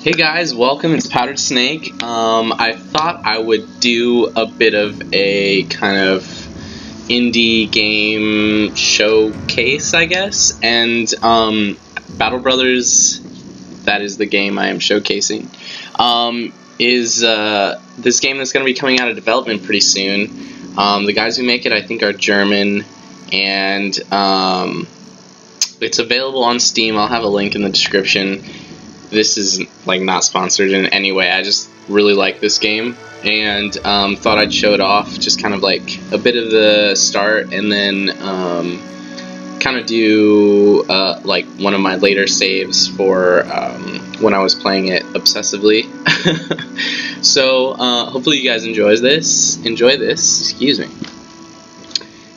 Hey guys, welcome. It's Powdrdsnake. I thought I would do a bit of a kind of indie game showcase, I guess, and Battle Brothers, that is the game I am showcasing, is this game that's going to be coming out of development pretty soon. The guys who make it, I think, are German, and it's available on Steam. I'll have a link in the description. This is like not sponsored in any way. I just really like this game and thought I'd show it off, just kind of like a bit of the start, and then kind of do like one of my later saves for when I was playing it obsessively. So hopefully you guys enjoy this, excuse me,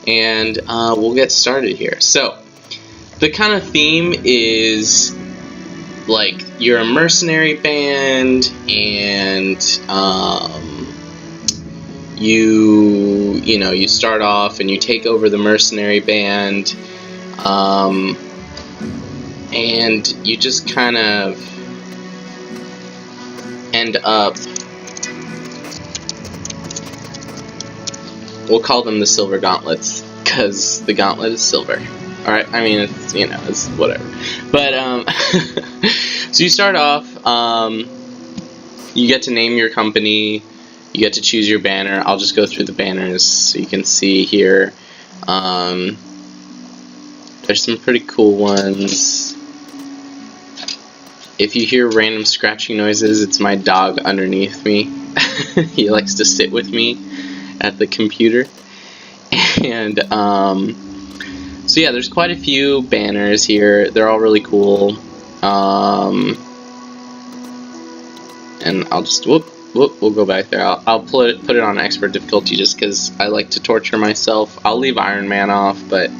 and we'll get started here. So the kind of theme is like you're a mercenary band, and you start off and you take over the mercenary band, and you just kind of end up, we'll call them the Silver Gauntlets, because the gauntlet is silver. Alright, I mean, it's, it's whatever. But, so you start off, you get to name your company, you get to choose your banner. I'll just go through the banners so you can see here. There's some pretty cool ones. If you hear random scratching noises, it's my dog underneath me. He likes to sit with me at the computer. And, so yeah, there's quite a few banners here. They're all really cool. And I'll just we'll go back there. I'll put it on expert difficulty just because I like to torture myself. I'll leave Iron Man off, but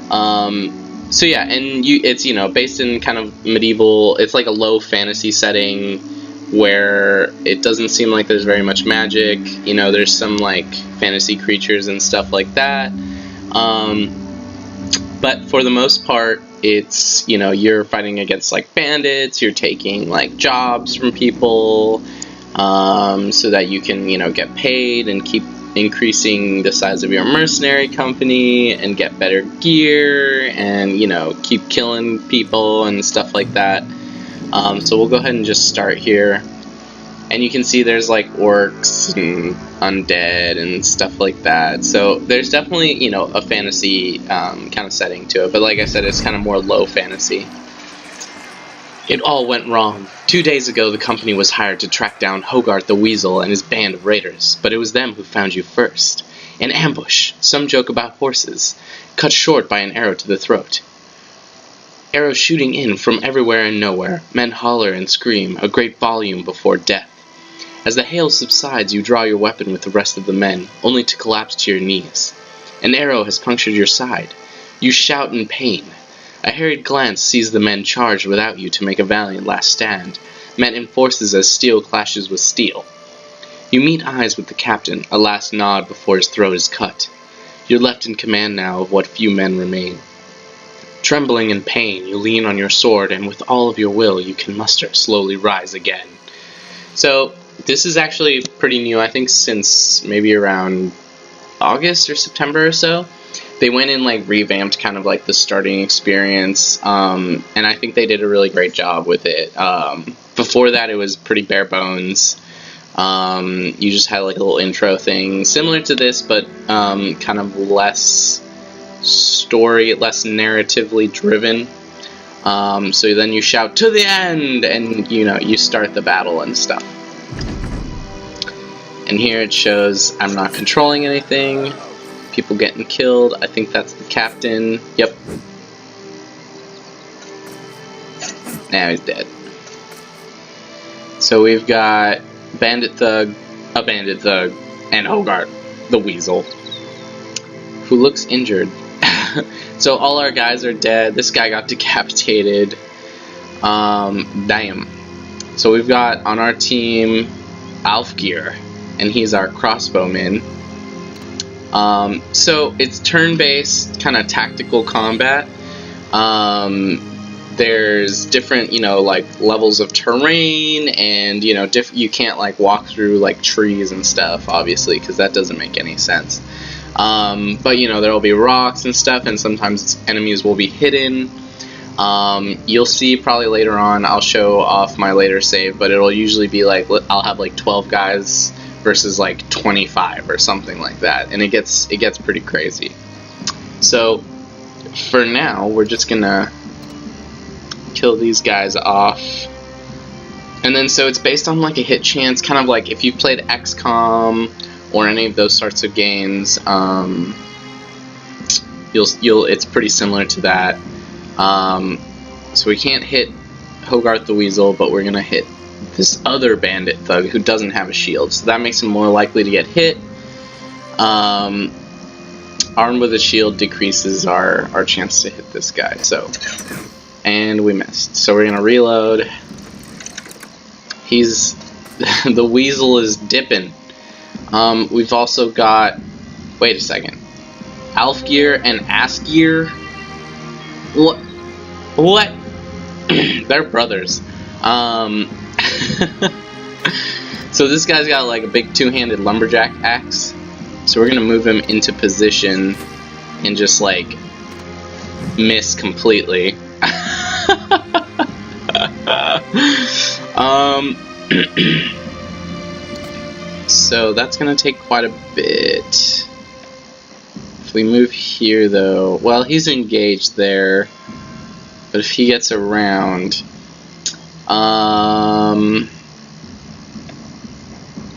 so yeah, and it's based in kind of medieval. It's like a low fantasy setting where it doesn't seem like there's very much magic. There's some like fantasy creatures and stuff like that. But for the most part, it's, you're fighting against, like, bandits, you're taking, like, jobs from people, so that you can, get paid and keep increasing the size of your mercenary company and get better gear and, keep killing people and stuff like that. So we'll go ahead and just start here. And you can see there's like orcs and undead and stuff like that. So there's definitely, a fantasy kind of setting to it. But like I said, it's kind of more low fantasy. It all went wrong. 2 days ago, the company was hired to track down Hogarth the Weasel and his band of raiders. But it was them who found you first. An ambush. Some joke about horses. Cut short by an arrow to the throat. Arrows shooting in from everywhere and nowhere. Men holler and scream, a great volume before death. As the hail subsides, you draw your weapon with the rest of the men, only to collapse to your knees. An arrow has punctured your side. You shout in pain. A harried glance sees the men charged without you to make a valiant last stand, met in forces as steel clashes with steel. You meet eyes with the captain, a last nod before his throat is cut. You're left in command now of what few men remain. Trembling in pain, you lean on your sword, and with all of your will you can muster, slowly rise again. So this is actually pretty new, I think since maybe around August or September or so. They went and like revamped kind of like the starting experience, and I think they did a really great job with it. Before that, it was pretty bare bones. You just had like a little intro thing, similar to this, but kind of less story, less narratively driven. So then you shout to the end, and you start the battle and stuff. And here it shows I'm not controlling anything, people getting killed. I think that's the captain. Yep. Now he's dead. So we've got a bandit thug, and Hogarth the Weasel, who looks injured. So all our guys are dead. This guy got decapitated. Damn. So we've got on our team Alfgeir, and he's our crossbowman. So it's turn-based, kind of tactical combat. there's different, like levels of terrain, and you can't like walk through like trees and stuff, obviously, because that doesn't make any sense. But there will be rocks and stuff, and sometimes enemies will be hidden. You'll see probably later on, I'll show off my later save, but it'll usually be like, I'll have like 12 guys versus like 25 or something like that, and it gets pretty crazy. So for now, we're just gonna kill these guys off, and then so it's based on like a hit chance, kind of like if you played XCOM or any of those sorts of games. It's pretty similar to that. So we can't hit Hogarth the Weasel, but we're gonna hit this other bandit thug who doesn't have a shield, so that makes him more likely to get hit. Armed with a shield decreases our chance to hit this guy. And we missed. So we're gonna reload. The weasel is dipping. We've also got, wait a second, Alfgeir and Asgeir. What? They're brothers. So this guy's got like a big two-handed lumberjack axe. So we're gonna move him into position and just like miss completely. So that's gonna take quite a bit. If we move here though, well, he's engaged there, but if he gets around,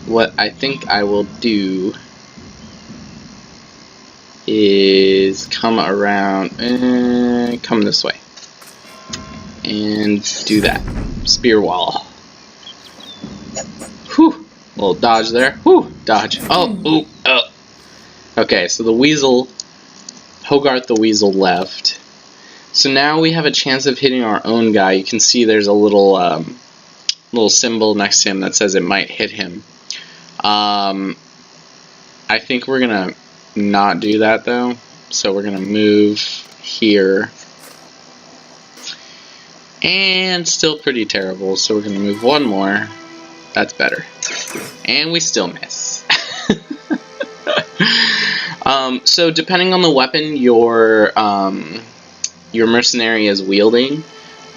what I think I will do is come around, come this way, and do that. Spear wall. Whew, little dodge there. Whew, dodge. Oh, ooh, oh. Okay, so the weasel, Hogarth the Weasel left. So now we have a chance of hitting our own guy. You can see there's a little symbol next to him that says it might hit him. I think we're gonna not do that though. So we're gonna move here. And still pretty terrible, so we're gonna move one more. That's better. And we still miss. So depending on the weapon your mercenary is wielding,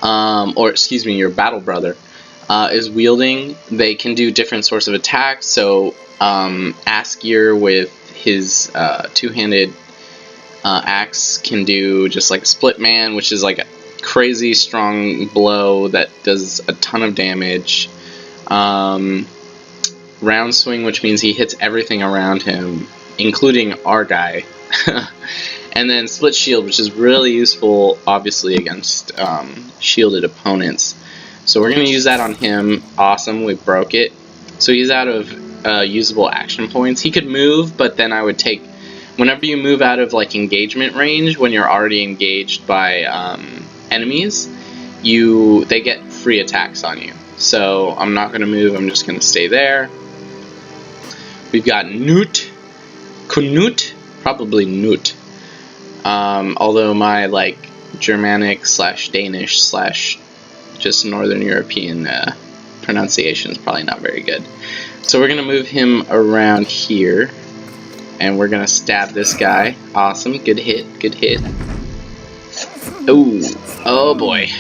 or excuse me, your battle brother is wielding, they can do different sorts of attacks. So Asgeir with his two-handed axe can do just like Split Man, which is like a crazy strong blow that does a ton of damage. Round Swing, which means he hits everything around him, including our guy. And then Split Shield, which is really useful, obviously, against shielded opponents. So we're going to use that on him. Awesome, we broke it. So he's out of usable action points. He could move, but then I would take... Whenever you move out of like engagement range, when you're already engaged by enemies, they get free attacks on you. So I'm not going to move, I'm just going to stay there. We've got Knut, probably Knut. Although my like Germanic / Danish / just Northern European pronunciation is probably not very good. So we're going to move him around here, and we're going to stab this guy. Awesome, good hit, good hit. Ooh, oh boy.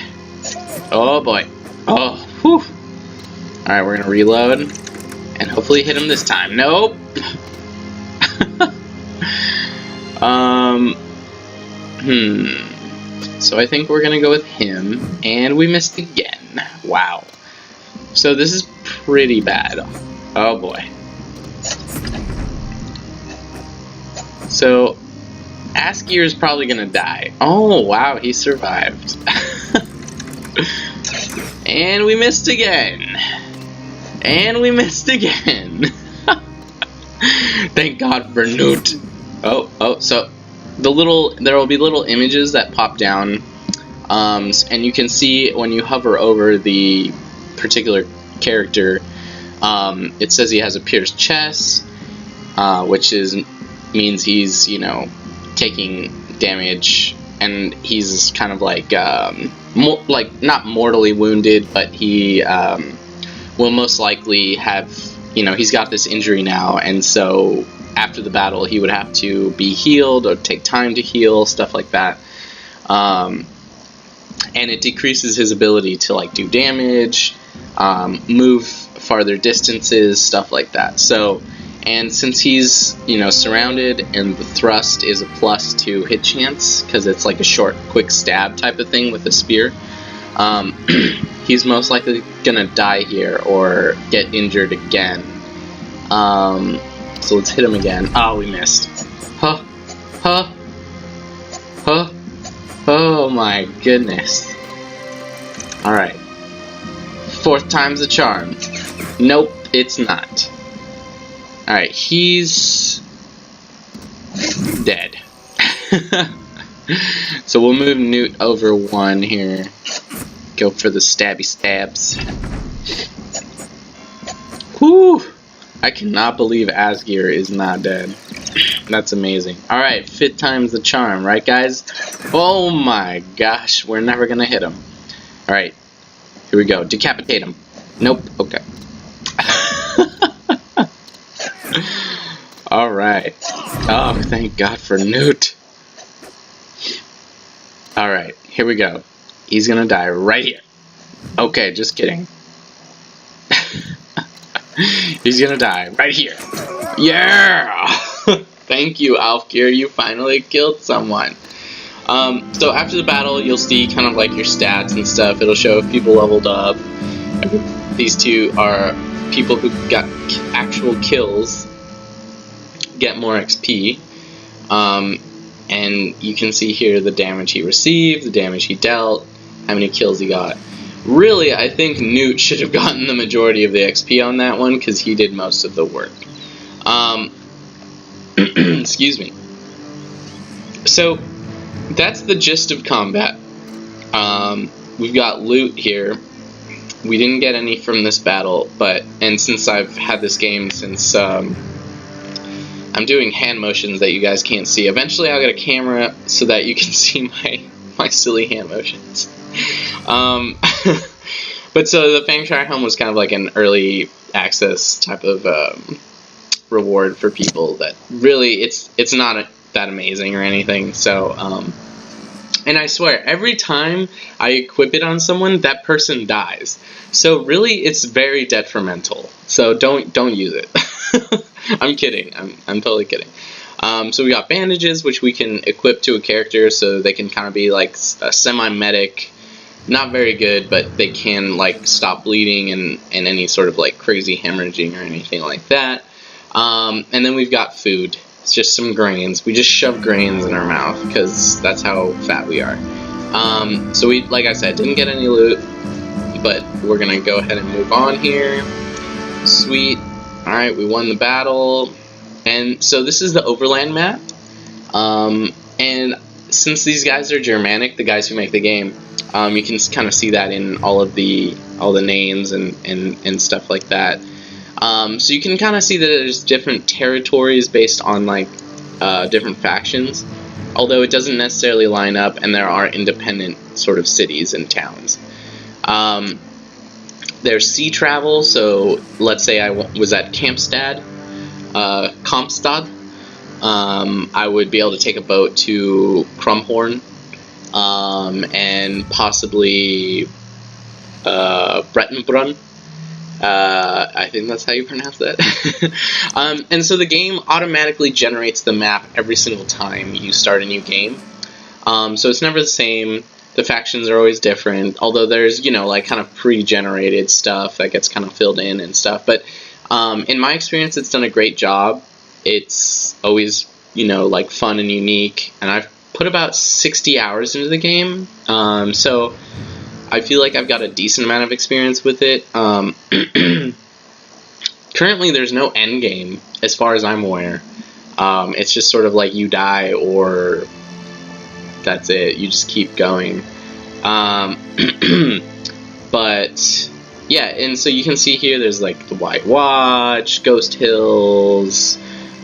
Oh boy. Oh, whew. Alright, we're going to reload, and hopefully hit him this time. Nope. So I think we're gonna go with him, and we missed again. Wow. So this is pretty bad. Oh boy. So Asgeir is probably gonna die. Oh wow, he survived. And we missed again. And we missed again. Thank God for Knut. Oh, so there will be little images that pop down, and you can see when you hover over the particular character, it says he has a pierced chest, which means he's taking damage, and he's kind of like like not mortally wounded, but he will most likely have, he's got this injury now, and so after the battle he would have to be healed or take time to heal, stuff like that. And it decreases his ability to like do damage, move farther distances, stuff like that. So, and since he's surrounded and the thrust is a +2 hit chance because it's like a short, quick stab type of thing with a spear, he's most likely gonna die here or get injured again. So let's hit him again. Oh, we missed. Huh? Oh my goodness. Alright. 4th time's the charm. Nope, it's not. Alright, he's dead. So we'll move Newt over 1 here. Go for the stabby stabs. Whew! I cannot believe Asgeir is not dead. That's amazing. Alright, 5th time's the charm, right guys? Oh my gosh, we're never gonna hit him. Alright, here we go. Decapitate him. Nope, okay. Alright. Oh, thank God for Newt. Alright, here we go. He's gonna die right here. Okay, just kidding. He's gonna die right here. Yeah! Thank you, Alfgeir. You finally killed someone. So after the battle, you'll see kind of like your stats and stuff. It'll show if people leveled up. These two are people who got actual kills, get more XP. And you can see here the damage he received, the damage he dealt, how many kills he got. Really, I think Newt should have gotten the majority of the XP on that one because he did most of the work. Excuse me. So, that's the gist of combat. We've got loot here. We didn't get any from this battle, and since I've had this game since, I'm doing hand motions that you guys can't see. Eventually I'll get a camera so that you can see my silly hand motions. But so the Fangshire Helm was kind of like an early access type of reward for people that really it's not that amazing or anything. So and I swear every time I equip it on someone, that person dies. So really it's very detrimental. So don't use it. I'm kidding. I'm totally kidding. So we got bandages, which we can equip to a character so they can kind of be like a semi-medic. Not very good, but they can like stop bleeding and any sort of like crazy hemorrhaging or anything like that. And then we've got food. It's just some grains. We just shove grains in our mouth because that's how fat we are. So we, like I said, didn't get any loot, but we're gonna go ahead and move on here. Sweet. Alright, we won the battle. And so this is the Overland map. And since these guys are Germanic, the guys who make the game, you can kind of see that in all the names and stuff like that. So you can kind of see that there's different territories based on like different factions, although it doesn't necessarily line up, and there are independent sort of cities and towns. There's sea travel, so let's say I was at Kampstad, I would be able to take a boat to Krumhorn, and possibly Brettenbrunn. I think that's how you pronounce that. And so the game automatically generates the map every single time you start a new game. So it's never the same. The factions are always different, although there's, like kind of pre-generated stuff that gets kind of filled in and stuff. But in my experience, it's done a great job. It's always, like fun and unique. And I've put about 60 hours into the game. So I feel like I've got a decent amount of experience with it. Currently, there's no end game, as far as I'm aware. It's just sort of like you die or that's it. You just keep going. But yeah, and so you can see here there's like the White Watch, Ghost Hills,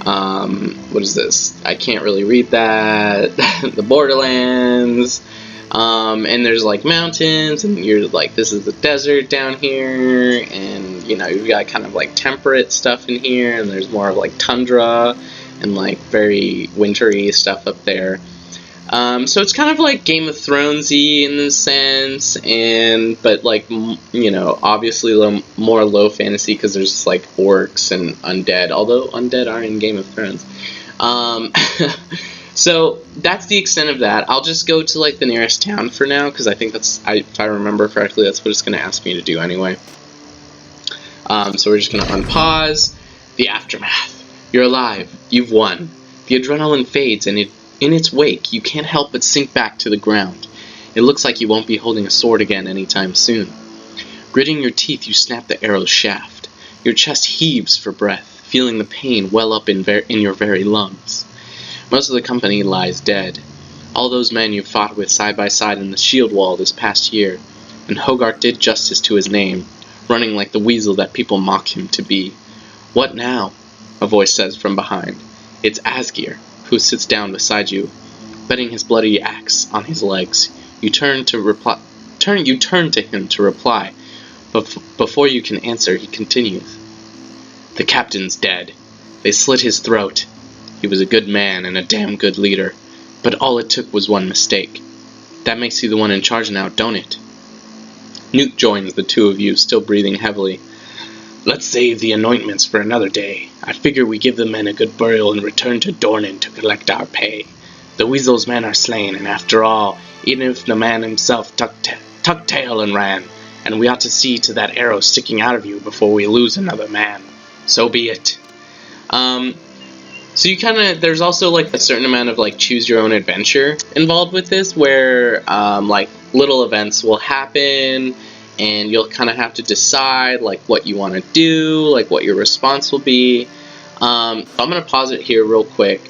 what is this? I can't really read that. The Borderlands, And there's like mountains, and you're like, this is the desert down here, and you know, you've got kind of like temperate stuff in here, and there's more of like tundra and like very wintry stuff up there. So it's kind of like Game of Thronesy in this sense, but like, you know, obviously more low fantasy because there's like orcs and undead, although undead are in Game of Thrones. So that's the extent of that. I'll just go to like the nearest town for now because I think if I remember correctly, that's what it's going to ask me to do anyway. So we're just going to unpause. The aftermath. You're alive. You've won. The adrenaline fades, and in its wake, you can't help but sink back to the ground. It looks like you won't be holding a sword again anytime soon. Gritting your teeth, you snap the arrow's shaft. Your chest heaves for breath, feeling the pain well up in your very lungs. Most of the company lies dead. All those men you fought with side by side in the shield wall this past year, and Hogarth did justice to his name, running like the weasel that people mock him to be. What now? A voice says from behind. It's Asgeir, who sits down beside you, bedding his bloody axe on his legs. You turn to him to reply, but before you can answer, he continues. The captain's dead. They slit his throat. He was a good man and a damn good leader, but all it took was one mistake. That makes you the one in charge now, don't it? Newt joins the two of you, still breathing heavily. Let's save the anointments for another day. I figure we give the men a good burial and return to Dornan to collect our pay. The weasel's men are slain, and after all, even if the man himself tucked tail and ran, and we ought to see to that arrow sticking out of you before we lose another man. So be it. So you there's also like a certain amount of like choose your own adventure involved with this, where like little events will happen, and you'll kind of have to decide like what you want to do, like what your response will be. I'm going to pause it here real quick,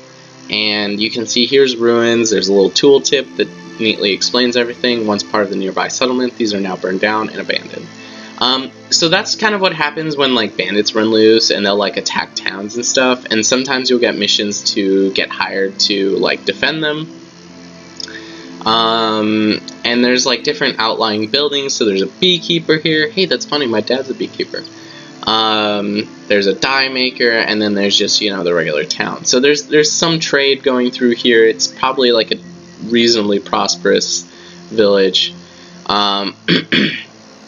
and you can see here's ruins. There's a little tooltip that neatly explains everything. Once part of the nearby settlement, these are now burned down and abandoned. So that's kind of what happens when like bandits run loose and they'll like attack towns and stuff, and sometimes you'll get missions to get hired to like defend them. And there's like different outlying buildings. So there's a beekeeper here. Hey, that's funny, my dad's a beekeeper. There's a dye maker, and then there's just, you know, the regular town. So there's some trade going through here. It's probably like a reasonably prosperous village.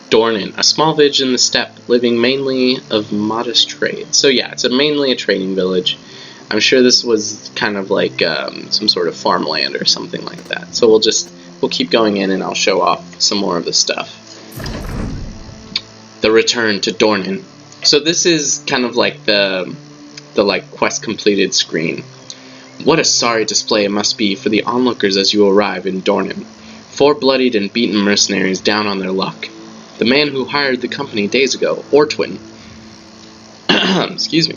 Dornan, a small village in the steppe, living mainly of modest trade. So yeah, it's mainly a trading village. I'm sure this was kind of like some sort of farmland or something like that. So we'll keep going in, and I'll show off some more of the stuff. The return to Dornan. So this is kind of like the like quest completed screen. What a sorry display it must be for the onlookers as you arrive in Dornan. 4 bloodied and beaten mercenaries down on their luck. The man who hired the company days ago, Ortwin. Excuse me.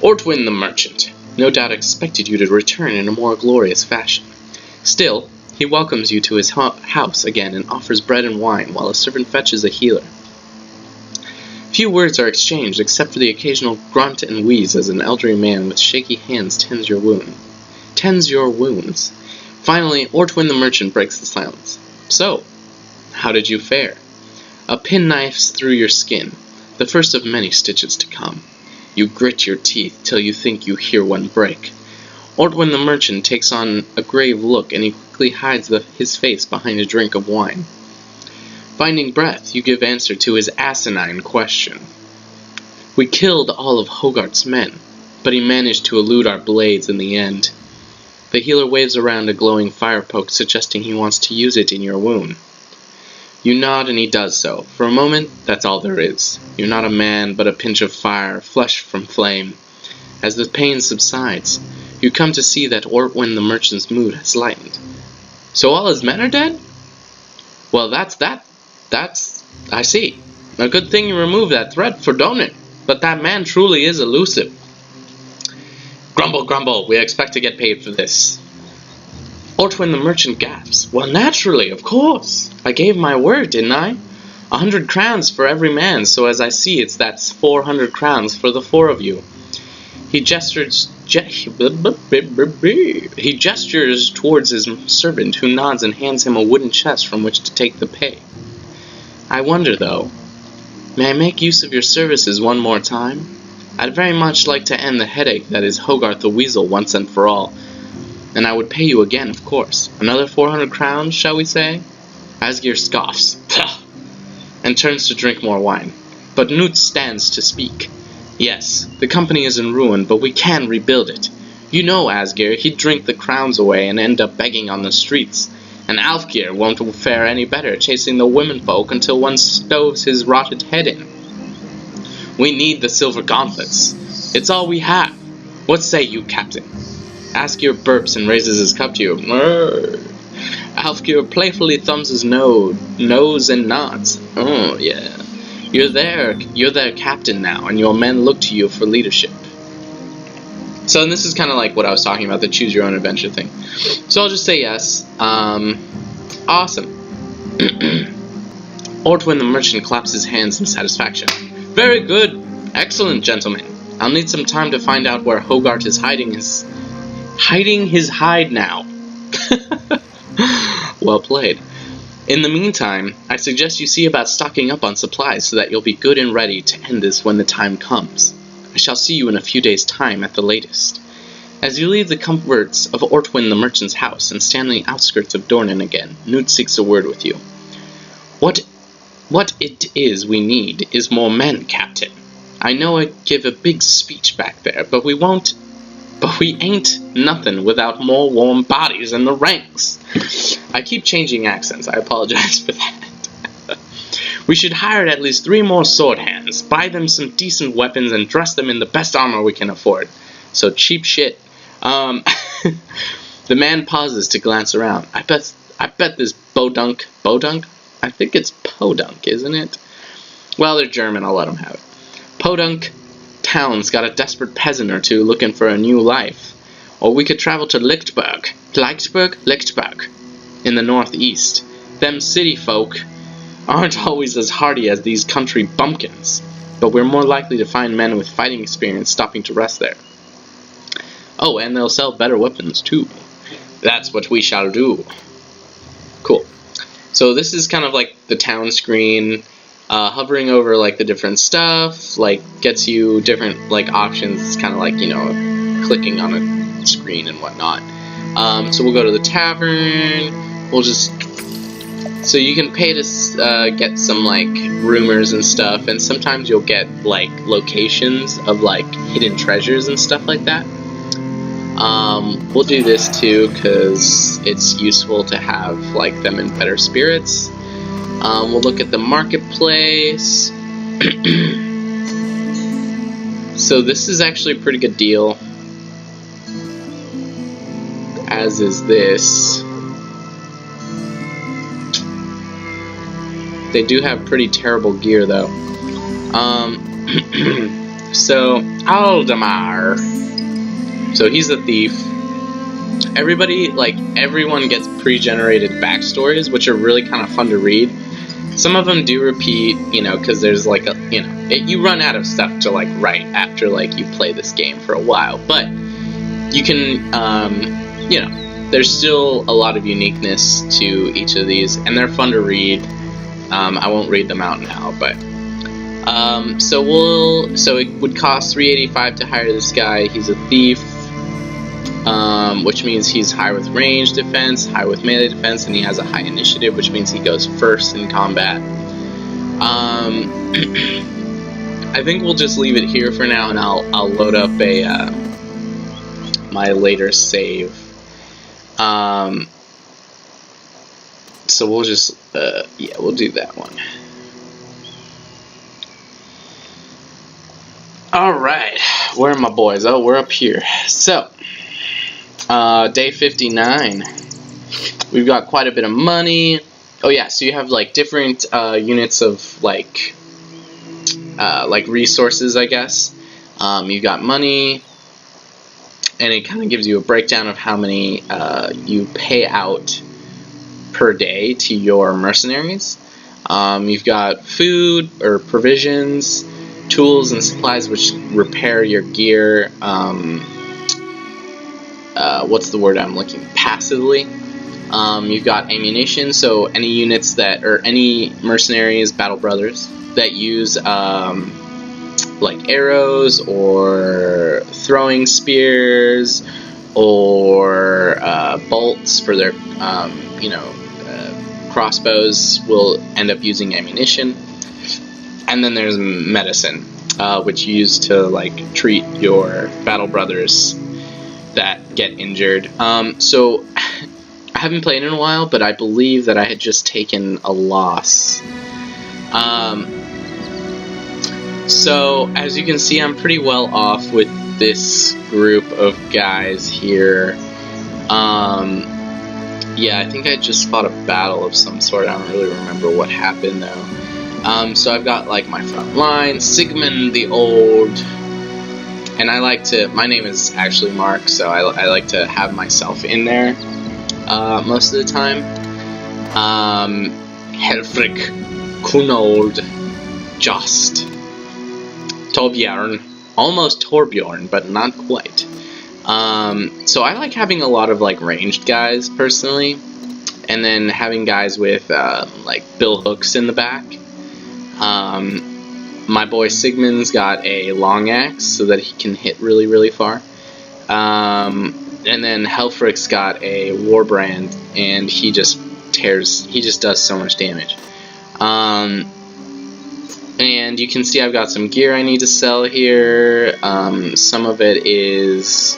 Ortwin the merchant, no doubt expected you to return in a more glorious fashion. Still, he welcomes you to his house again and offers bread and wine while a servant fetches a healer. Few words are exchanged except for the occasional grunt and wheeze as an elderly man with shaky hands tends your wounds. Finally, Ortwin the merchant breaks the silence. So, how did you fare? A pin knifes through your skin, the first of many stitches to come. You grit your teeth till you think you hear one break. Ortwin the merchant takes on a grave look, and he quickly hides his face behind a drink of wine. Finding breath, you give answer to his asinine question. We killed all of Hogarth's men, but he managed to elude our blades in the end. The healer waves around a glowing fire poke, suggesting he wants to use it in your wound. You nod, and he does so. For a moment, that's all there is. You're not a man, but a pinch of fire, flesh from flame. As the pain subsides, you come to see that Ortwin the merchant's mood has lightened. So all his men are dead? Well, that's I see. A good thing you removed that threat for Dornan, but that man truly is elusive. Grumble, grumble, we expect to get paid for this. Ortwin the merchant gasps. Well, naturally, of course. I gave my word, didn't I? 100 crowns for every man, so as I see that's 400 crowns for the 4 of you. He gestures He gestures towards his servant, who nods and hands him a wooden chest from which to take the pay. I wonder, though, may I make use of your services one more time? I'd very much like to end the headache that is Hogarth the Weasel once and for all. And I would pay you again, of course. Another 400 crowns, shall we say? Asgeir scoffs, and turns to drink more wine. But Knut stands to speak. Yes, the company is in ruin, but we can rebuild it. You know, Asgeir, he'd drink the crowns away and end up begging on the streets. And Alfgeir won't fare any better, chasing the womenfolk until one stoves his rotted head in. We need the silver gauntlets. It's all we have. What say you, Captain? Asgeir burps and raises his cup to you. Alfgeir playfully thumbs his nose and nods. Oh, yeah. You're their captain now, and your men look to you for leadership. So this is kind of like what I was talking about, the choose your own adventure thing. So I'll just say yes. Awesome. Ortwin the merchant claps his hands in satisfaction. Very good. Excellent, gentlemen. I'll need some time to find out where Hogarth is hiding his hide now. Well played. In the meantime, I suggest you see about stocking up on supplies so that you'll be good and ready to end this when the time comes. I shall see you in a few days' time at the latest. As you leave the comforts of Ortwin the merchant's house and stand on the outskirts of Dornan again, Knut seeks a word with you. What it is we need is more men, Captain. I know I give a big speech back there, but we ain't nothing without more warm bodies in the ranks. I keep changing accents, I apologize for that. We should hire at least 3 more sword hands, buy them some decent weapons, and dress them in the best armor we can afford. So cheap shit. The man pauses to glance around. I bet this Bodunk? I think it's Podunk, isn't it? Well, they're German, I'll let them have it. Podunk town's got a desperate peasant or two looking for a new life. Or we could travel to Lichtberg, in the northeast. Them city folk aren't always as hardy as these country bumpkins, but we're more likely to find men with fighting experience stopping to rest there. Oh, and they'll sell better weapons, too. That's what we shall do. Cool. So this is kind of like the town screen. Hovering over, like, the different stuff, like, gets you different, like, options. It's kind of like, you know, clicking on a screen and whatnot. So we'll go to the tavern. We'll just... So you can pay to get some, like, rumors and stuff, and sometimes you'll get, like, locations of, like, hidden treasures and stuff like that. We'll do this, too, because it's useful to have, like, them in better spirits. We'll look at the marketplace. So this is actually a pretty good deal, as is this. They do have pretty terrible gear, though. So, Aldemar. So he's a thief. Everyone gets pre-generated backstories, which are really kind of fun to read. Some of them do repeat, you know, because there's like a, you know, you run out of stuff to like write after like you play this game for a while, but you can, you know, there's still a lot of uniqueness to each of these, and they're fun to read. I won't read them out now, but so it would cost 385 to hire this guy. He's a thief. Which means he's high with range defense, high with melee defense, and he has a high initiative, which means he goes first in combat. I think we'll just leave it here for now, and I'll load up a my later save. So we'll just yeah, we'll do that one. All right, where are my boys? Oh, we're up here. So. Day 59. We've got quite a bit of money. Oh yeah, so you have like different units of like resources, I guess. You've got money, and it kind of gives you a breakdown of how many you pay out per day to your mercenaries. You've got food or provisions, tools and supplies which repair your gear. what's the word I'm looking, passively. You've got ammunition, so any units that, or any mercenaries, battle brothers, that use like arrows or throwing spears or bolts for their crossbows will end up using ammunition. And then there's medicine, which you use to like treat your battle brothers that get injured. So I haven't played in a while, but I believe that I had just taken a loss. So as you can see, I'm pretty well off with this group of guys here. Yeah, I think I just fought a battle of some sort. I don't really remember what happened though. So I've got like my front line, Sigmund the Old, and I like to, my name is actually Mark, so I like to have myself in there most of the time. Helfric, Kunold, Jost, Torbjorn, almost Torbjorn, but not quite. So I like having a lot of like ranged guys personally, and then having guys with like bill hooks in the back. My boy Sigmund's got a long axe so that he can hit really, really far. And then Helfric's got a warbrand, and he just does so much damage. And you can see I've got some gear I need to sell here. Some of it is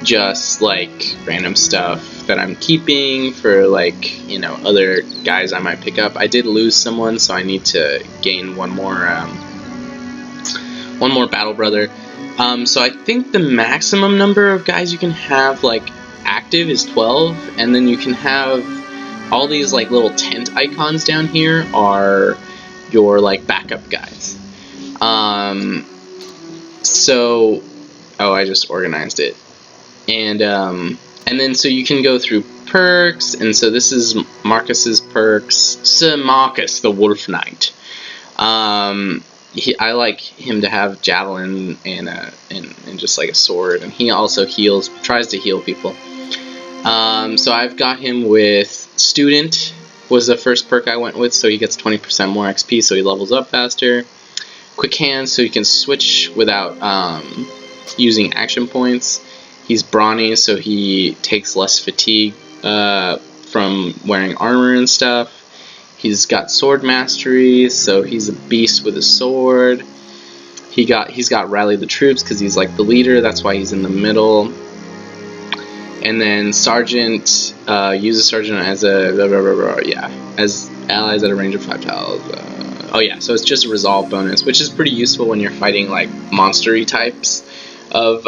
just like random stuff that I'm keeping for like, other guys I might pick up. I did lose someone, so I need to gain one more battle brother. So I think the maximum number of guys you can have like active is 12, and then you can have all these like little tent icons down here are your like backup guys. So I just organized it. And then so you can go through perks, and so this is Marcus's perks. Sir Marcus, the Wolf Knight. I like him to have javelin and just like a sword, and he also tries to heal people. So I've got him with Student was the first perk I went with, so he gets 20% more XP, so he levels up faster. Quick Hands, so he can switch without using action points. He's brawny, so he takes less fatigue from wearing armor and stuff. He's got sword mastery, so he's a beast with a sword. He's got rally the troops because he's like the leader. That's why he's in the middle. And then Sergeant uses Sergeant as as allies at a range of 5 tiles. So it's just a resolve bonus, which is pretty useful when you're fighting like monstery types of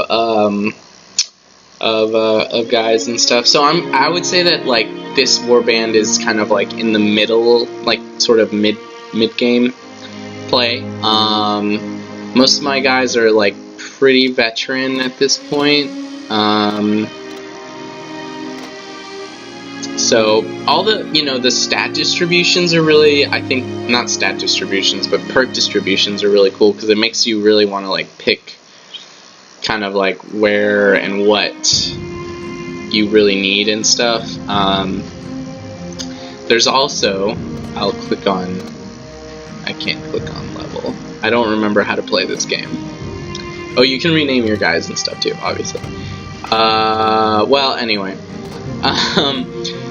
guys and stuff. So I would say that like this warband is kind of like in the middle, like sort of mid game play. Most of my guys are like pretty veteran at this point. So all the the stat distributions are really, I think, not stat distributions, but perk distributions are really cool because it makes you really want to like pick kind of like where and what you really need and stuff. There's also, I can't click on level. I don't remember how to play this game. Oh, you can rename your guys and stuff too, obviously. Well, anyway.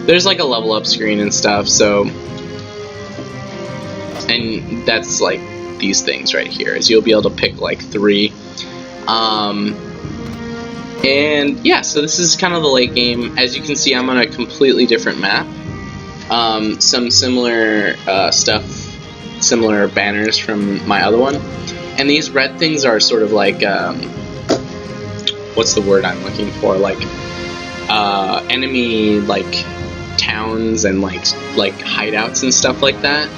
There's like a level up screen and stuff, so, and that's like these things right here, is you'll be able to pick like 3. And yeah, so this is kind of the late game. As you can see, I'm on a completely different map. Some similar stuff, similar banners from my other one. And these red things are sort of like, what's the word I'm looking for? Like, enemy, like, towns and like hideouts and stuff like that.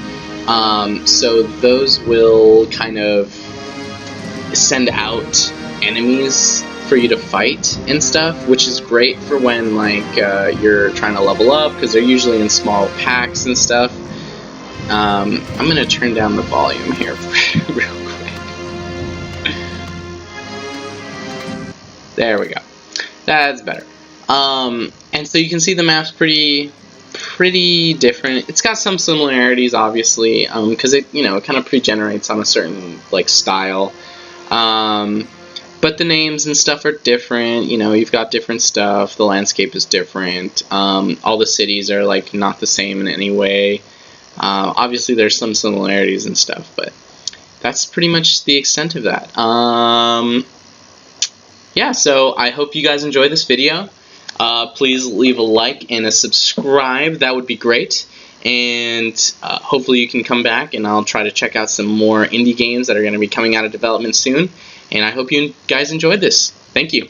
So those will kind of send out enemies for you to fight and stuff, which is great for when like you're trying to level up, because they're usually in small packs and stuff. I'm gonna turn down the volume here real quick. There we go. That's better. And so you can see the map's pretty different. It's got some similarities, obviously, because it it kind of pre-generates on a certain like style. But the names and stuff are different. You've got different stuff. The landscape is different. All the cities are like not the same in any way. Obviously, there's some similarities and stuff, but that's pretty much the extent of that. Yeah, so I hope you guys enjoy this video. Please leave a like and a subscribe. That would be great. And hopefully you can come back and I'll try to check out some more indie games that are going to be coming out of development soon. And I hope you guys enjoyed this. Thank you.